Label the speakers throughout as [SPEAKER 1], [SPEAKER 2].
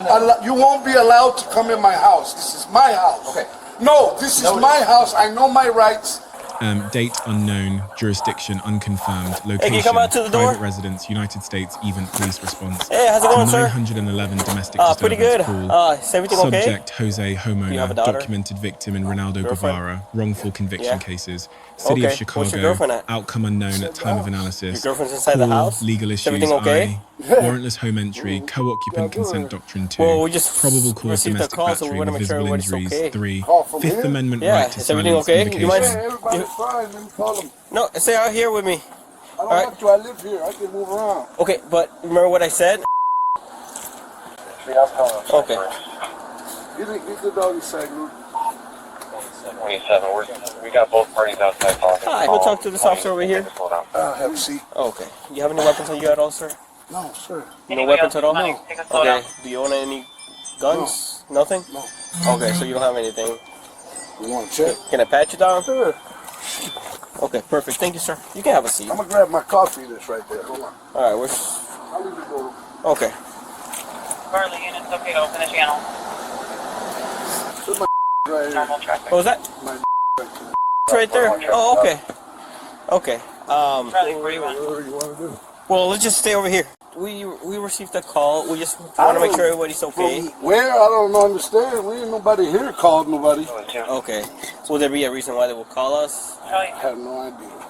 [SPEAKER 1] You won't be allowed to come in my house. This is my house.
[SPEAKER 2] Okay.
[SPEAKER 1] No, this is my house. I know my rights.
[SPEAKER 3] Date unknown, jurisdiction unconfirmed, location,
[SPEAKER 4] Hey, can you come out to the door?
[SPEAKER 3] private residence, United States, event police response.
[SPEAKER 4] Hey, how's it going, sir?
[SPEAKER 3] 911 domestic disturbance
[SPEAKER 4] pretty good.
[SPEAKER 3] call.
[SPEAKER 4] Is everything okay?
[SPEAKER 3] Subject, Jose,
[SPEAKER 4] You have a
[SPEAKER 3] homeowner,
[SPEAKER 4] daughter?
[SPEAKER 3] documented victim in Ronaldo
[SPEAKER 4] Girlfriend?
[SPEAKER 3] Guevara, wrongful conviction
[SPEAKER 4] Yeah.
[SPEAKER 3] cases. City
[SPEAKER 4] Okay.
[SPEAKER 3] of Chicago,
[SPEAKER 4] What's your girlfriend at?
[SPEAKER 3] outcome unknown at time of analysis.
[SPEAKER 4] Your girlfriend's inside the house?
[SPEAKER 3] Legal
[SPEAKER 4] Is
[SPEAKER 3] issues,
[SPEAKER 4] everything okay?
[SPEAKER 3] warrantless home entry, co-occupant consent doctrine 2,
[SPEAKER 4] Well, we just
[SPEAKER 3] probable cause
[SPEAKER 4] received a
[SPEAKER 3] domestic
[SPEAKER 4] call, so we
[SPEAKER 3] battery
[SPEAKER 4] wanna
[SPEAKER 3] with
[SPEAKER 4] make sure
[SPEAKER 3] visible
[SPEAKER 4] everybody's
[SPEAKER 3] injuries,
[SPEAKER 4] okay.
[SPEAKER 3] 3,
[SPEAKER 1] Call from
[SPEAKER 3] Fifth
[SPEAKER 1] here?
[SPEAKER 3] Amendment
[SPEAKER 4] Yeah,
[SPEAKER 3] right to
[SPEAKER 4] is everything
[SPEAKER 3] silence
[SPEAKER 4] okay? You
[SPEAKER 3] indication.
[SPEAKER 4] mind-
[SPEAKER 1] Yeah, everybody's fine. Let me call them.
[SPEAKER 4] No, stay out here with me.
[SPEAKER 1] I don't
[SPEAKER 4] Alright.
[SPEAKER 1] have to. I live here. I can move around.
[SPEAKER 4] Okay, but remember what I said? Okay.
[SPEAKER 1] Get the doggy side, Luke.
[SPEAKER 2] 27. We got both parties outside talking.
[SPEAKER 4] Hi, we'll talk to this officer over here.
[SPEAKER 1] Have a seat.
[SPEAKER 4] Okay. You have any weapons on you at all, sir?
[SPEAKER 1] No, sir.
[SPEAKER 4] No weapons at all?
[SPEAKER 1] No.
[SPEAKER 4] Okay. Do you own any guns? Nothing?
[SPEAKER 1] No.
[SPEAKER 4] Okay, so you don't have anything.
[SPEAKER 1] You want to check?
[SPEAKER 4] Can I pat you down?
[SPEAKER 1] Sure.
[SPEAKER 4] Okay, perfect. Thank you, sir. You can have a seat.
[SPEAKER 1] I'm gonna grab my coffee. That's right there. Hold on.
[SPEAKER 4] Alright,
[SPEAKER 1] I'll leave the door.
[SPEAKER 4] okay.
[SPEAKER 5] Carly, units okay to open the channel.
[SPEAKER 1] Put my right here.
[SPEAKER 5] Normal traffic.
[SPEAKER 4] What was that?
[SPEAKER 1] My
[SPEAKER 4] It's right there. Oh, okay. Okay.
[SPEAKER 5] Carly, where do you want?
[SPEAKER 1] whatever you want to do.
[SPEAKER 4] Well, let's just stay over here. We received a call. We just want to make sure everybody's okay.
[SPEAKER 1] Where? I don't understand. We ain't nobody here called nobody.
[SPEAKER 4] Okay. Will there be a reason why they will call us?
[SPEAKER 1] I have no idea.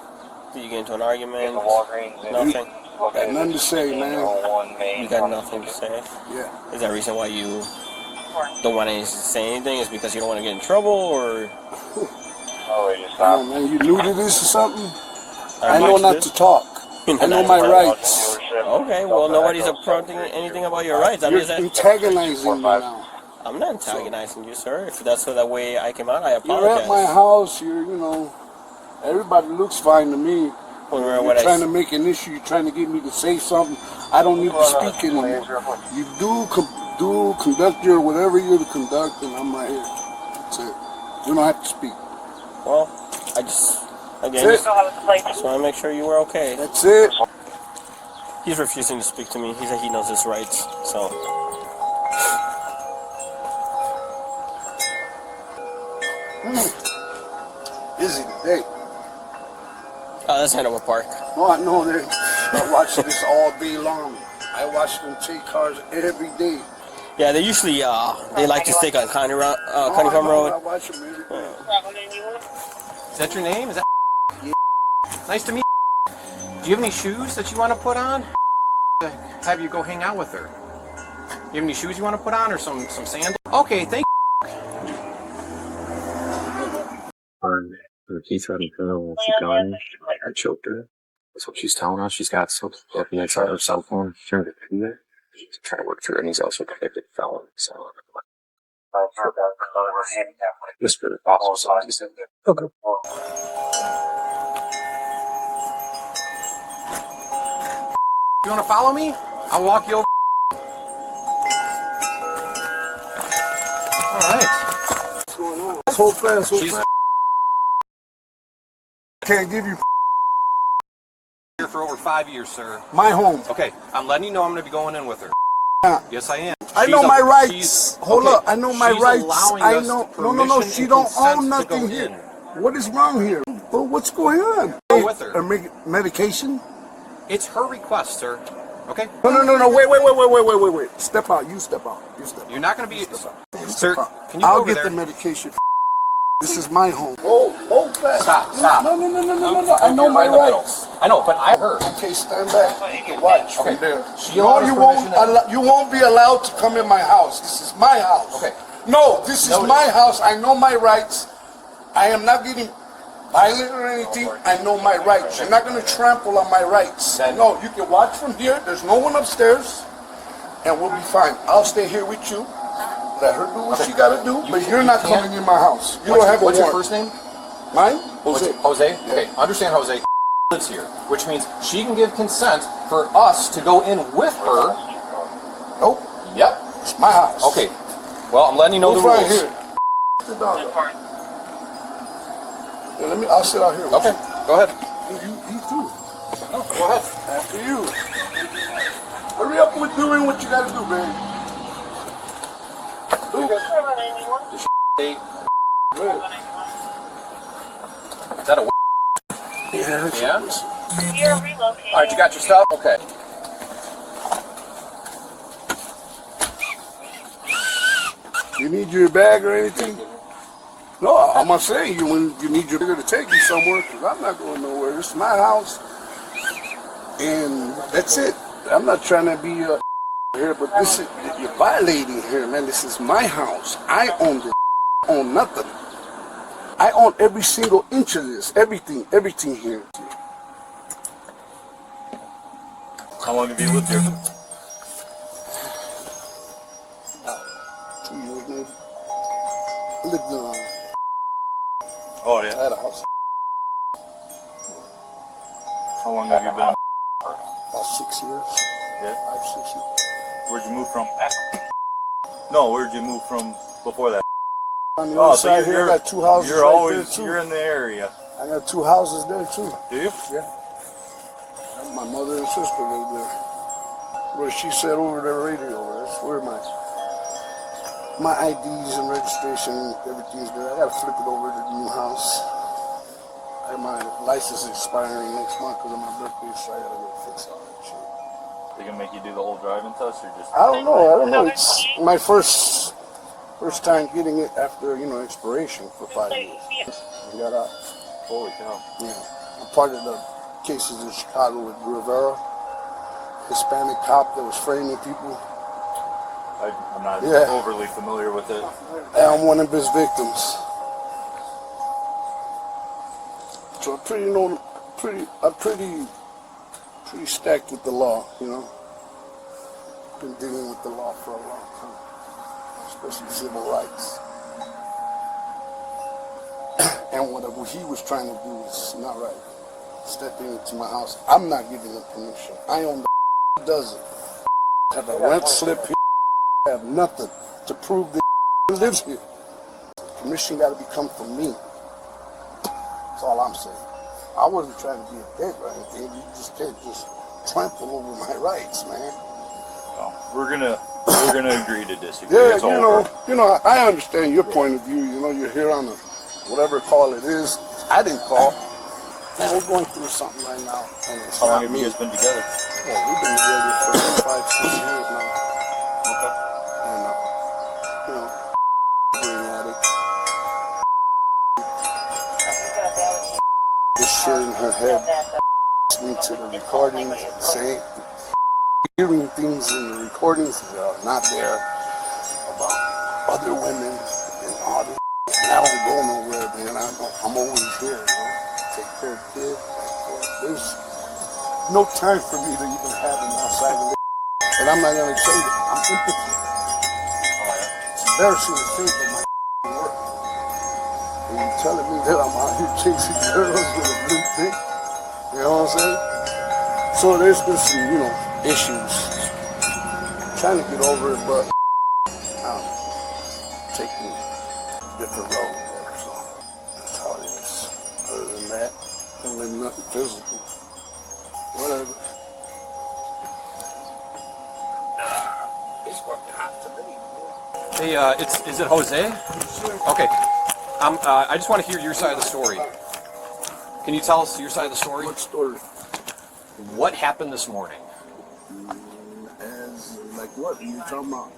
[SPEAKER 4] Did you get into an argument?
[SPEAKER 2] Walgreens.
[SPEAKER 4] Nothing.
[SPEAKER 1] Got nothing to say, man.
[SPEAKER 4] You got nothing to say?
[SPEAKER 1] Yeah.
[SPEAKER 4] Is that a reason why you don't want to say anything? Is it because you don't want to get in trouble, or?
[SPEAKER 2] Oh, you
[SPEAKER 1] Come on, man. You new to this or something? I
[SPEAKER 4] I'm
[SPEAKER 1] know
[SPEAKER 4] new to
[SPEAKER 1] not
[SPEAKER 4] this.
[SPEAKER 1] to talk. I know my rights.
[SPEAKER 4] Okay, well, nobody's approaching anything about your rights. I'm
[SPEAKER 1] You're
[SPEAKER 4] just
[SPEAKER 1] antagonizing me now.
[SPEAKER 4] I'm not antagonizing you, sir. If that's the way I came out, I
[SPEAKER 1] You're
[SPEAKER 4] apologize.
[SPEAKER 1] at my house. You're, everybody looks fine to me.
[SPEAKER 4] Remember
[SPEAKER 1] You're trying to make an issue. You're trying to get me to say something. I don't need to speak anymore. You conduct your whatever you're to conduct, and I'm right here. That's it. You don't have to speak.
[SPEAKER 4] Well, I just, again,
[SPEAKER 1] That's it.
[SPEAKER 4] just want to make sure you were okay.
[SPEAKER 1] That's it.
[SPEAKER 4] He's refusing to speak to me. He said he knows his rights, so.
[SPEAKER 1] Busy today.
[SPEAKER 4] That's Hanover Park.
[SPEAKER 1] Oh, I know that. I watch this all day long. I watch them take cars every day.
[SPEAKER 4] Yeah, they usually, they like to stick on County Farm
[SPEAKER 1] I
[SPEAKER 4] Road.
[SPEAKER 1] watch them every day.
[SPEAKER 6] Is that your name? Is that?
[SPEAKER 1] Yeah.
[SPEAKER 6] Nice to meet you. Do you have any shoes that you want to put on? Have you go hang out with her. You have any shoes you want to put on, or some sandals? Okay, thank you.
[SPEAKER 7] He threatened her with a gun. I choked her. That's what she's telling us. She's got something inside her cell phone. She's trying to do that. She's trying to work through it, and he's also a convicted felon. So, Mr. Officer, he said, okay.
[SPEAKER 6] You want to follow me? I'll walk you over. All right.
[SPEAKER 1] What's going on? So fast, so
[SPEAKER 6] She's
[SPEAKER 1] fast. Can't give you
[SPEAKER 6] here for over 5 years, sir.
[SPEAKER 1] my home.
[SPEAKER 6] Okay, I'm letting you know I'm going to be going in with her.
[SPEAKER 1] Yeah.
[SPEAKER 6] Yes, I am.
[SPEAKER 1] I know my rights. Hold
[SPEAKER 6] okay,
[SPEAKER 1] up. I know my
[SPEAKER 6] she's
[SPEAKER 1] rights.
[SPEAKER 6] allowing
[SPEAKER 1] I
[SPEAKER 6] us
[SPEAKER 1] know. No.
[SPEAKER 6] permission
[SPEAKER 1] She
[SPEAKER 6] and
[SPEAKER 1] don't
[SPEAKER 6] consent
[SPEAKER 1] own
[SPEAKER 6] to
[SPEAKER 1] nothing
[SPEAKER 6] go
[SPEAKER 1] here.
[SPEAKER 6] in.
[SPEAKER 1] What is wrong here? But what's going on?
[SPEAKER 6] Go with her.
[SPEAKER 1] Or medication?
[SPEAKER 6] It's her request, sir. Okay?
[SPEAKER 1] No. Wait. Step out. You step out. You step out.
[SPEAKER 6] You're not going to be...
[SPEAKER 1] Step out.
[SPEAKER 6] Sir,
[SPEAKER 1] Step out.
[SPEAKER 6] can you go
[SPEAKER 1] I'll
[SPEAKER 6] over
[SPEAKER 1] get
[SPEAKER 6] there?
[SPEAKER 1] the medication. This is my home. Hold fast.
[SPEAKER 6] Stop.
[SPEAKER 1] No. I know my rights.
[SPEAKER 6] I know, but I heard.
[SPEAKER 1] Okay, stand back. You can watch from there.
[SPEAKER 6] She
[SPEAKER 1] No,
[SPEAKER 6] allowed
[SPEAKER 1] you
[SPEAKER 6] us
[SPEAKER 1] won't.
[SPEAKER 6] permission
[SPEAKER 1] You won't be allowed to come in my house. This is my house.
[SPEAKER 6] Okay.
[SPEAKER 1] No, this is
[SPEAKER 6] Noted.
[SPEAKER 1] my house. I know my rights. I am not getting violent or anything. I know my rights. You're not going to trample on my rights. No, you can watch from here. There's no one upstairs, and we'll be fine. I'll stay here with you. Let her do what she got to do, but you're not coming in my house. You don't have a
[SPEAKER 6] What's your
[SPEAKER 1] warrant.
[SPEAKER 6] first name?
[SPEAKER 1] Mine? Jose.
[SPEAKER 6] Jose? Okay, understand Jose lives here, which means she can give consent for us to go in with her.
[SPEAKER 1] Nope.
[SPEAKER 6] Yep.
[SPEAKER 1] It's my house.
[SPEAKER 6] Okay. Well, I'm letting you know
[SPEAKER 1] Move
[SPEAKER 6] the
[SPEAKER 1] right
[SPEAKER 6] rules.
[SPEAKER 1] here. Sit down. Yeah, I'll sit out here. with
[SPEAKER 6] Okay, go ahead.
[SPEAKER 1] You too.
[SPEAKER 6] Oh, go ahead.
[SPEAKER 1] After you. Hurry up with doing what you gotta do, man.
[SPEAKER 6] Hey, is that a
[SPEAKER 1] Yeah.
[SPEAKER 6] yeah?
[SPEAKER 5] You're relocating.
[SPEAKER 6] All right, you got your stuff? Okay.
[SPEAKER 1] You need your bag or anything? No, I'm not saying you when you need your bag to take you somewhere, because I'm not going nowhere. This is my house, and that's it. I'm not trying to be here, but this is, you're violating here, man. This is my house. I own this. I own nothing. I own every single inch of this. Everything here.
[SPEAKER 8] How long have you lived here?
[SPEAKER 1] 2 years maybe. I lived in
[SPEAKER 8] Oh
[SPEAKER 1] I
[SPEAKER 8] yeah.
[SPEAKER 1] had a house
[SPEAKER 8] How long have you been?
[SPEAKER 1] about 6 years.
[SPEAKER 8] Yeah.
[SPEAKER 1] 5, 6 years.
[SPEAKER 8] Where'd you move from? No, where'd you move from before that?
[SPEAKER 1] On the other side here, I got 2 houses
[SPEAKER 8] you're
[SPEAKER 1] right
[SPEAKER 8] always
[SPEAKER 1] there too.
[SPEAKER 8] you're in the area.
[SPEAKER 1] I got 2 houses there too.
[SPEAKER 8] Do you?
[SPEAKER 1] Yeah. My mother and sister live there. Where she said over the radio. That's where my IDs and registration, everything's there. I gotta flip it over to the new house. My license is expiring next month because of my birthday, so I gotta go fix all that shit.
[SPEAKER 8] They gonna make you do the whole driving test or just?
[SPEAKER 1] I don't know. It's my first time getting it after, expiration for 5 years. I got out.
[SPEAKER 8] Holy cow.
[SPEAKER 1] Yeah. I'm part of the cases in Chicago with Rivera, Hispanic cop that was framing people.
[SPEAKER 8] I'm not
[SPEAKER 1] Yeah.
[SPEAKER 8] overly familiar with it.
[SPEAKER 1] And I'm one of his victims. So I'm pretty stacked with the law, Been dealing with the law for a long time, especially civil rights. And what he was trying to do is not right. Stepping into my house. I'm not giving him permission. I own the does it. Have a rent slip here. I have nothing to prove that he lives here. Permission got to come from me. That's all I'm saying. I wasn't trying to be a dick or anything. You just can't just trample over my rights, man.
[SPEAKER 8] Well, we're gonna agree to disagree.
[SPEAKER 1] Yeah,
[SPEAKER 8] It's over.
[SPEAKER 1] I understand your point of view. You're here on a whatever call it is. I didn't call. Man, we're going through something right now. And it's
[SPEAKER 8] How long
[SPEAKER 1] not
[SPEAKER 8] have you
[SPEAKER 1] me.
[SPEAKER 8] guys been together?
[SPEAKER 1] Well, we've been together for 5, 6 years now.
[SPEAKER 8] Okay.
[SPEAKER 1] And, being at it. This shit in her head. Listening to the recordings, saying, hearing things in the recordings that are not there about other women and all this. And I don't go nowhere, man. I'm always here, Take care of kids. There's no time for me to even have them outside of it. And I'm not going to say that. I'm impotent. It's embarrassing to say that my work. And you're telling me that I'm out here chasing girls with a blue thing. You know what I'm saying? So there's been some, issues. I'm trying to get over it, but I'm taking a different road there, so that's how it is. Other than that, don't live nothing physical. Whatever. It's fucking hot today.
[SPEAKER 6] Hey, is it Jose? Okay. I just want to hear your side of the story. Can you tell us your side of the story?
[SPEAKER 1] What story?
[SPEAKER 6] What happened this morning?
[SPEAKER 1] As like what are you talking about?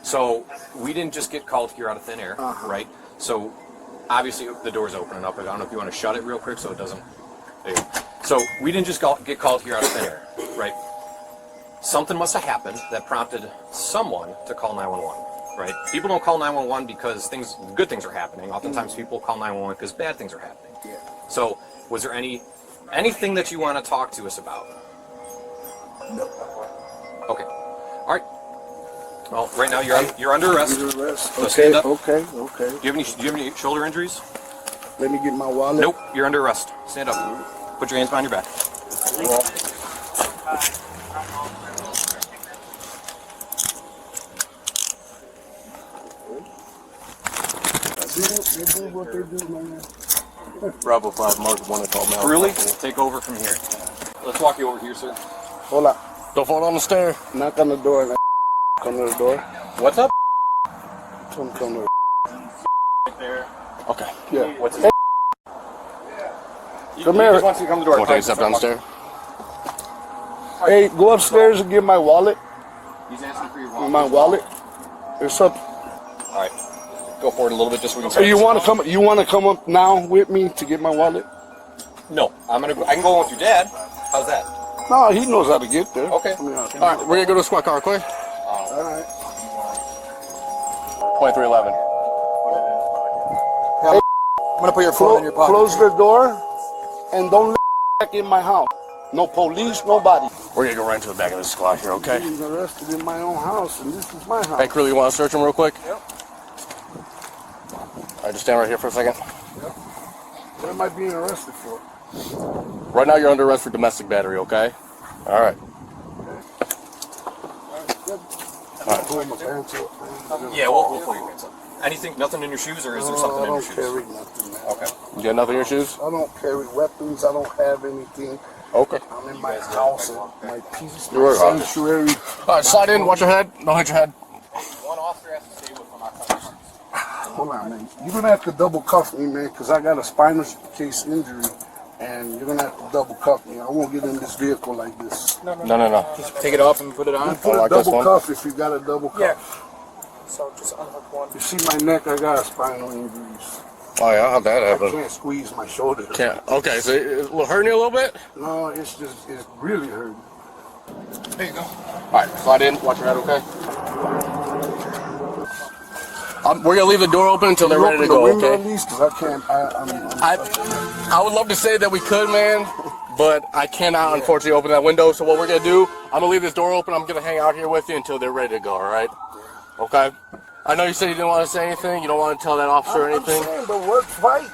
[SPEAKER 6] So we didn't just get called here out of thin air, right? So obviously the door's opening up. I don't know if you want to shut it real quick so it doesn't. There you go. So we didn't just get called here out of thin air, right? Something must have happened that prompted someone to call 911, right? People don't call 911 because good things are happening. Oftentimes people call 911 because bad things are happening.
[SPEAKER 1] Yeah.
[SPEAKER 6] So was there anything that you want to talk to us about?
[SPEAKER 1] No.
[SPEAKER 6] Okay. All right. Well, right now you're under arrest.
[SPEAKER 1] Under arrest.
[SPEAKER 6] So
[SPEAKER 1] Okay.
[SPEAKER 6] stand up.
[SPEAKER 1] Okay.
[SPEAKER 6] Do you have any shoulder injuries?
[SPEAKER 1] Let me get my wallet.
[SPEAKER 6] Nope. You're under arrest. Stand up. Put your hands behind your back.
[SPEAKER 1] They do what they do, man.
[SPEAKER 7] Bravo 5, Mark 1 to call now.
[SPEAKER 6] Really? Take over from here. Let's walk you over here, sir.
[SPEAKER 1] Hold up.
[SPEAKER 7] Don't fall on the stair.
[SPEAKER 1] Knock on the door and come to the door.
[SPEAKER 6] What's up?
[SPEAKER 1] Come to
[SPEAKER 8] Right there.
[SPEAKER 6] Okay.
[SPEAKER 1] yeah.
[SPEAKER 6] What's his
[SPEAKER 1] Hey,
[SPEAKER 6] Come
[SPEAKER 1] here.
[SPEAKER 6] He just wants you to come to the door.
[SPEAKER 3] Want to take a step downstairs?
[SPEAKER 1] Hey, go upstairs and get my wallet.
[SPEAKER 6] He's asking for your wallet.
[SPEAKER 1] My wallet. There's something.
[SPEAKER 6] All right. Go forward a little bit just so we can
[SPEAKER 1] So you want to come? You want to come up now with me to get my wallet?
[SPEAKER 6] No. I can go with your dad. How's that?
[SPEAKER 1] No, he knows how to get there.
[SPEAKER 6] Okay.
[SPEAKER 1] I mean,
[SPEAKER 3] All right, we're gonna go to the squad car, okay?
[SPEAKER 1] all right.
[SPEAKER 6] 2311.
[SPEAKER 1] Hey,
[SPEAKER 6] I'm gonna put your phone in your pocket.
[SPEAKER 1] close the door and don't let back in my house. No police, nobody.
[SPEAKER 3] We're gonna go right into the back of the squad here, okay?
[SPEAKER 1] He's arrested in my own house, and this is my house.
[SPEAKER 3] Hey, crew, you want to search him real quick? Yep. All right, just stand right here for a second.
[SPEAKER 1] What am I being arrested for?
[SPEAKER 3] Right now, you're under arrest for domestic battery, okay? All right.
[SPEAKER 1] Pull my pants up.
[SPEAKER 6] Yeah, we'll pull your pants up. Anything, nothing in your shoes, or is there something
[SPEAKER 1] I
[SPEAKER 6] in your
[SPEAKER 1] don't
[SPEAKER 6] shoes?
[SPEAKER 1] carry nothing, man.
[SPEAKER 6] Okay.
[SPEAKER 3] You got nothing in your shoes?
[SPEAKER 1] I don't carry weapons. I don't have anything.
[SPEAKER 3] Okay.
[SPEAKER 1] I'm in my house, and my peace,
[SPEAKER 3] You're
[SPEAKER 1] my
[SPEAKER 3] right.
[SPEAKER 1] sanctuary.
[SPEAKER 3] All right, slide in. Watch your head. Don't hit your head.
[SPEAKER 6] One officer has to stay with him.
[SPEAKER 1] Hold on, man. You're gonna have to double cuff me, man, because I got a spinal case injury, and you're gonna have to double cuff me. I won't get in this vehicle like this.
[SPEAKER 3] No.
[SPEAKER 6] Take it off and put it
[SPEAKER 1] You
[SPEAKER 6] on.
[SPEAKER 1] put a
[SPEAKER 3] like this
[SPEAKER 1] double
[SPEAKER 3] one?
[SPEAKER 1] cuff if you got a double cuff.
[SPEAKER 9] Yeah. So just unhook one.
[SPEAKER 1] You see my neck? I got a spinal injuries.
[SPEAKER 3] Oh yeah, how'd that
[SPEAKER 1] I
[SPEAKER 3] happen?
[SPEAKER 1] can't squeeze my shoulder.
[SPEAKER 3] Can't. Okay, so it hurting you a little bit?
[SPEAKER 1] No, it's really hurting.
[SPEAKER 3] There you go. All right, slide in. Watch your head, okay? We're gonna leave the door open until they're ready to
[SPEAKER 1] Open the
[SPEAKER 3] go,
[SPEAKER 1] window
[SPEAKER 3] okay?
[SPEAKER 1] at least, 'cause I can't.
[SPEAKER 3] I would love to say that we could, man, but I cannot unfortunately open that window. So what we're gonna do, I'm gonna leave this door open. I'm gonna hang out here with you until they're ready to go. All right? Okay. I know you said you didn't want to say anything. You don't want to tell that officer anything.
[SPEAKER 1] I'm saying, but what fight?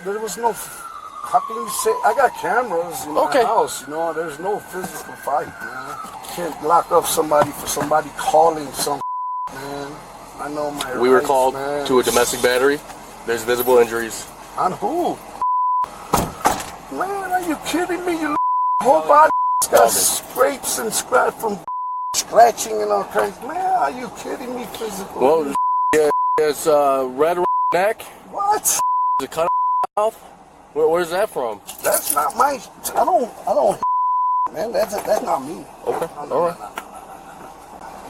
[SPEAKER 1] There was no. How can you say? I got cameras in
[SPEAKER 3] Okay.
[SPEAKER 1] my house. You know, there's no physical fight, man. Can't lock up somebody for somebody calling some. Man, I know my.
[SPEAKER 3] We were
[SPEAKER 1] rights,
[SPEAKER 3] called
[SPEAKER 1] man.
[SPEAKER 3] to a domestic battery. There's visible injuries.
[SPEAKER 1] On who? Man, are you kidding me? Your whole body got scrapes and scratch from scratching and all kinds. Man, are you kidding me? Physical.
[SPEAKER 3] Well, yeah, it's red neck.
[SPEAKER 1] What?
[SPEAKER 3] Is it cut off? Where's that from?
[SPEAKER 1] That's not my. I don't. Man, that's not me.
[SPEAKER 3] Okay. All right.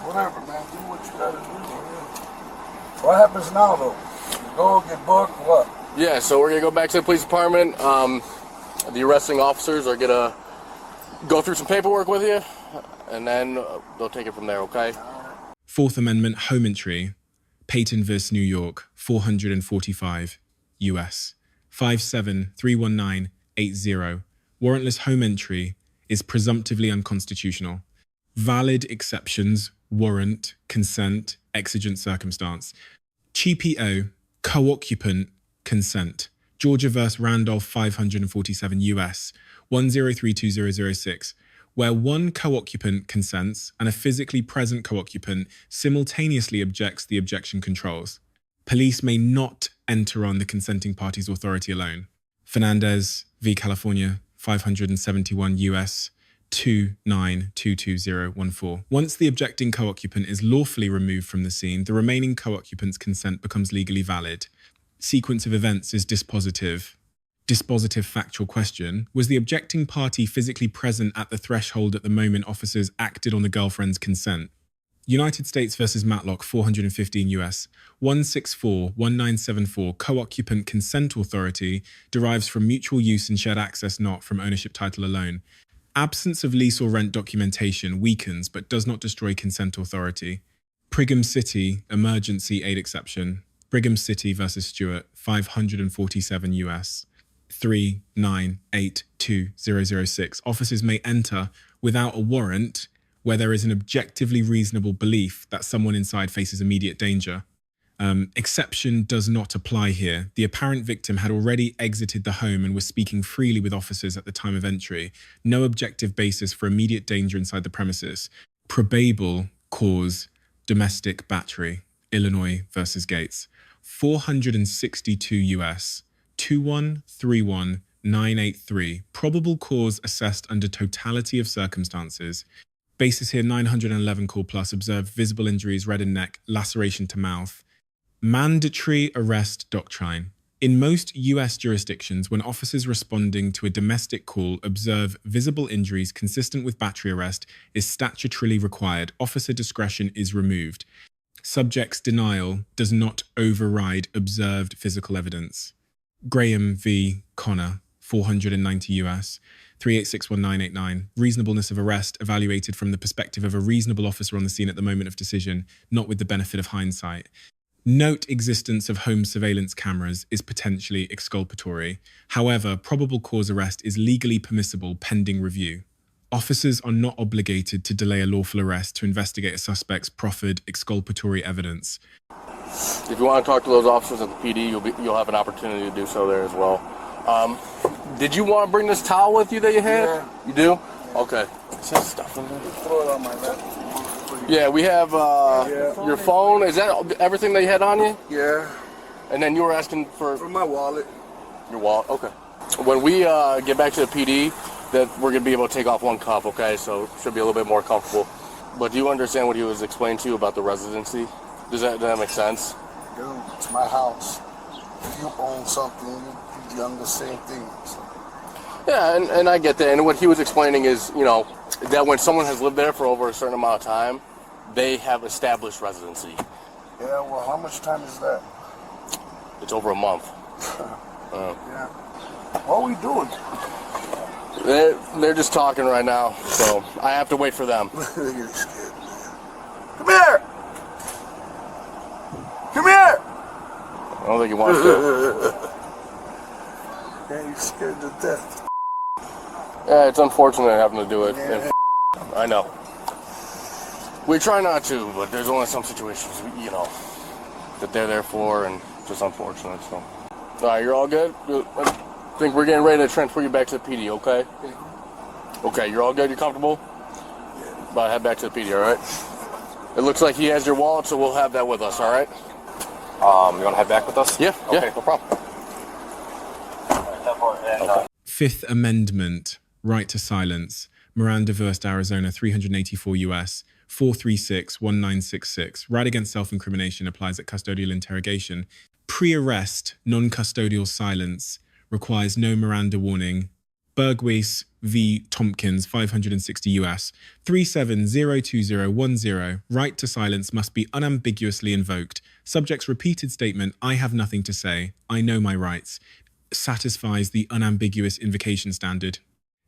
[SPEAKER 1] Whatever, man. Do what you gotta do, man. What happens now, though? You go get booked, what?
[SPEAKER 3] Yeah, so we're gonna go back to the police department. The arresting officers are gonna go through some paperwork with you, and then they'll take it from there, okay?
[SPEAKER 10] Fourth Amendment home entry, Peyton vs. New York, 445, US, 5731980. Warrantless home entry is presumptively unconstitutional. Valid exceptions, warrant, consent, exigent circumstance. CPO, co-occupant, consent. Georgia vs. Randolph 547 US 10320006, where one co-occupant consents and a physically present co-occupant simultaneously objects, the objection controls. Police may not enter on the consenting party's authority alone. Fernandez v. California 571 US 2922014. Once the objecting co-occupant is lawfully removed from the scene, the remaining co-occupant's consent becomes legally valid. Sequence of events is dispositive. Dispositive factual question: was the objecting party physically present at the threshold at the moment officers acted on the girlfriend's consent? United States versus Matlock 415 US 1641974. Co-occupant consent authority derives from mutual use and shared access, not from ownership title alone. Absence of lease or rent documentation weakens but does not destroy consent authority. Brigham City emergency aid exception. Brigham City versus Stewart 547 US 3982006. Officers may enter without a warrant where there is an objectively reasonable belief that someone inside faces immediate danger. Exception does not apply here. The apparent victim had already exited the home and was speaking freely with officers at the time of entry. No objective basis for immediate danger inside the premises. Probable cause domestic battery. Illinois versus Gates 462 US 2131983. Probable cause assessed under totality of circumstances. Basis here 911 call plus. Observed visible injuries, red in neck, laceration to mouth. Mandatory arrest doctrine. In most US jurisdictions, when officers responding to a domestic call observe visible injuries consistent with battery arrest is statutorily required, officer discretion is removed. Subject's denial does not override observed physical evidence. Graham v. Connor, 490 US, 3861989. Reasonableness of arrest evaluated from the perspective of a reasonable officer on the scene at the moment of decision, not with the benefit of hindsight. Note existence of home surveillance cameras is potentially exculpatory. However, probable cause arrest is legally permissible pending review. Officers are not obligated to delay a lawful arrest to investigate a suspect's proffered exculpatory evidence.
[SPEAKER 3] If you want to talk to those officers at the PD, you'll have an opportunity to do so there as well. Did you want to bring this towel with you that you had?
[SPEAKER 1] Yeah.
[SPEAKER 3] You do? Okay. Is that stuff in there?
[SPEAKER 1] Throw it on my lap.
[SPEAKER 3] Yeah, we have your phone. Is that everything that you had on you?
[SPEAKER 1] Yeah.
[SPEAKER 3] And then you were asking for
[SPEAKER 1] my wallet.
[SPEAKER 3] Your wallet? Okay. When we get back to the PD, that we're going to be able to take off one cuff, okay? So it should be a little bit more comfortable. But do you understand what he was explaining to you about the residency? Does that make sense?
[SPEAKER 1] Dude, it's my house. If you own something, you've done the same thing. So.
[SPEAKER 3] Yeah, and I get that. And what he was explaining is, you know, that when someone has lived there for over a certain amount of time, they have established residency.
[SPEAKER 1] Yeah, well, how much time is that?
[SPEAKER 3] It's over a month.
[SPEAKER 1] Yeah. What are we doing?
[SPEAKER 3] They're just talking right now, so I have to wait for them.
[SPEAKER 1] You're scared. Come here! Come here!
[SPEAKER 3] I don't think he wants to.
[SPEAKER 1] Yeah, you're scared to death.
[SPEAKER 3] Yeah, it's unfortunate having to do it.
[SPEAKER 1] Yeah.
[SPEAKER 3] I know. We try not to, but there's only some situations, you know, that they're there for, and just unfortunate, so. All right, you're all good? I think we're getting ready to transfer you back to the PD, okay? Okay, you're all good? You're comfortable? Yeah. About to head back to the PD, all right? It looks like he has your wallet, so we'll have that with us, all right?
[SPEAKER 6] You want to head back with us?
[SPEAKER 3] Yeah,
[SPEAKER 6] okay.
[SPEAKER 3] yeah, no problem.
[SPEAKER 6] Okay.
[SPEAKER 10] Fifth Amendment, right to silence. Miranda v. Arizona, 384 US, 436-1966. Right against self-incrimination applies at custodial interrogation. Pre-arrest, non-custodial silence requires no Miranda warning. Bergwies v. Tompkins, 560 US, 3702010. Right to silence must be unambiguously invoked. Subject's repeated statement, I have nothing to say, I know my rights, satisfies the unambiguous invocation standard.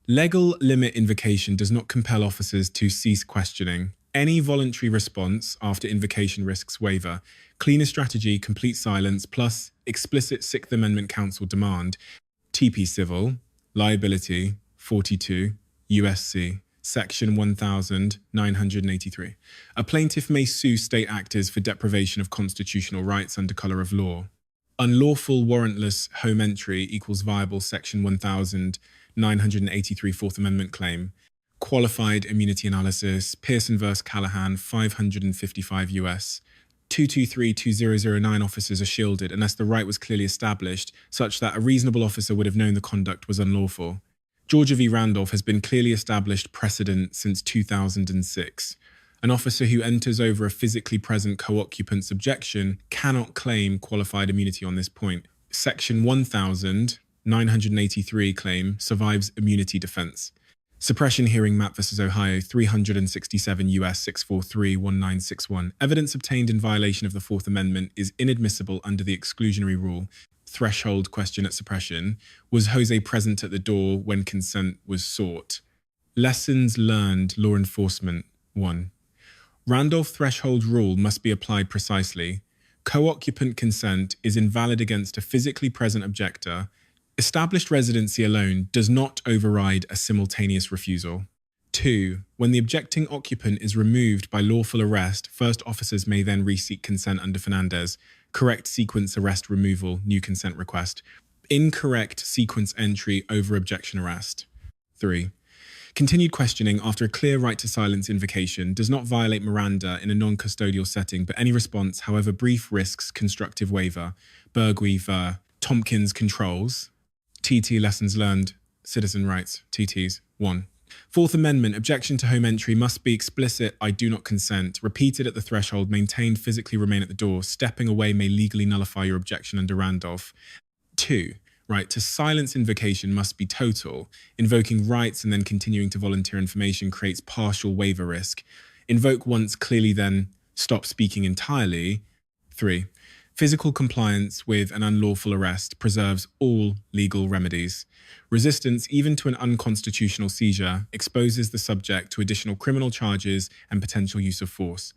[SPEAKER 10] Legal limit invocation does not compel officers to cease questioning. Any voluntary response after invocation risks waiver. Cleaner strategy, complete silence, plus explicit Sixth Amendment counsel demand. TP Civil, Liability, 42, USC, Section 1983. A plaintiff may sue state actors for deprivation of constitutional rights under colour of law. Unlawful warrantless home entry equals viable Section 1983 Fourth Amendment claim. Qualified immunity analysis, Pearson v. Callahan, 555 US. 223-2009 officers are shielded unless the right was clearly established, such that a reasonable officer would have known the conduct was unlawful. Georgia v. Randolph has been clearly established precedent since 2006. An officer who enters over a physically present co-occupant's objection cannot claim qualified immunity on this point. Section 1983 claim survives immunity defense. Suppression hearing Mapp v. Ohio, 367 US 643-1961. Evidence obtained in violation of the Fourth Amendment is inadmissible under the exclusionary rule. Threshold question at suppression. Was Jose present at the door when consent was sought? Lessons learned, law enforcement. 1. Randolph threshold rule must be applied precisely. Co-occupant consent is invalid against a physically present objector. Established residency alone does not override a simultaneous refusal. 2. When the objecting occupant is removed by lawful arrest, first officers may then re-seek consent under Fernandez. Correct sequence arrest removal, new consent request. Incorrect sequence entry over objection arrest. 3. Continued questioning after a clear right to silence invocation does not violate Miranda in a non-custodial setting, but any response, however brief, risks constructive waiver. Bergwies v. Tompkins controls. TT lessons learned, citizen rights, TTs. 1. Fourth Amendment, objection to home entry must be explicit, I do not consent, repeated at the threshold, maintained, physically remain at the door. Stepping away may legally nullify your objection under Randolph. 2. Right to silence invocation must be total. Invoking rights and then continuing to volunteer information creates partial waiver risk. Invoke once, clearly then stop speaking entirely. 3. Physical compliance with an unlawful arrest preserves all legal remedies. Resistance, even to an unconstitutional seizure, exposes the subject to additional criminal charges and potential use of force.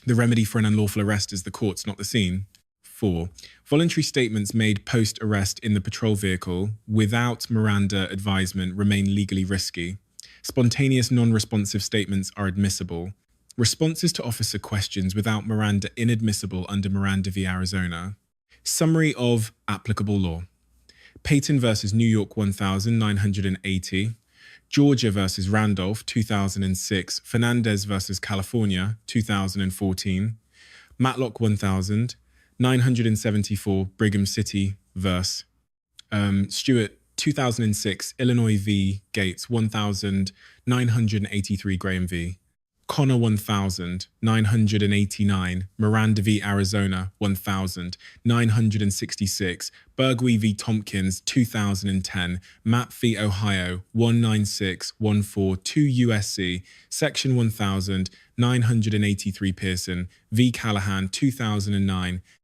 [SPEAKER 10] The remedy for an unlawful arrest is the courts, not the scene. 4. Voluntary statements made post-arrest in the patrol vehicle without Miranda advisement remain legally risky. Spontaneous non-responsive statements are admissible. Responses to officer questions without Miranda inadmissible under Miranda v. Arizona. Summary of applicable law. Payton versus New York 1980. Georgia versus Randolph 2006. Fernandez versus California 2014. Matlock 1000. 974 Brigham City versus Stewart 2006. Illinois v. Gates 1983 Graham v. Connor 1989, Miranda v. Arizona 1966, Bergwey v. Tompkins 2010, Mapp v. Ohio 196142 USC, Section 1983 Pearson v. Callahan 2009,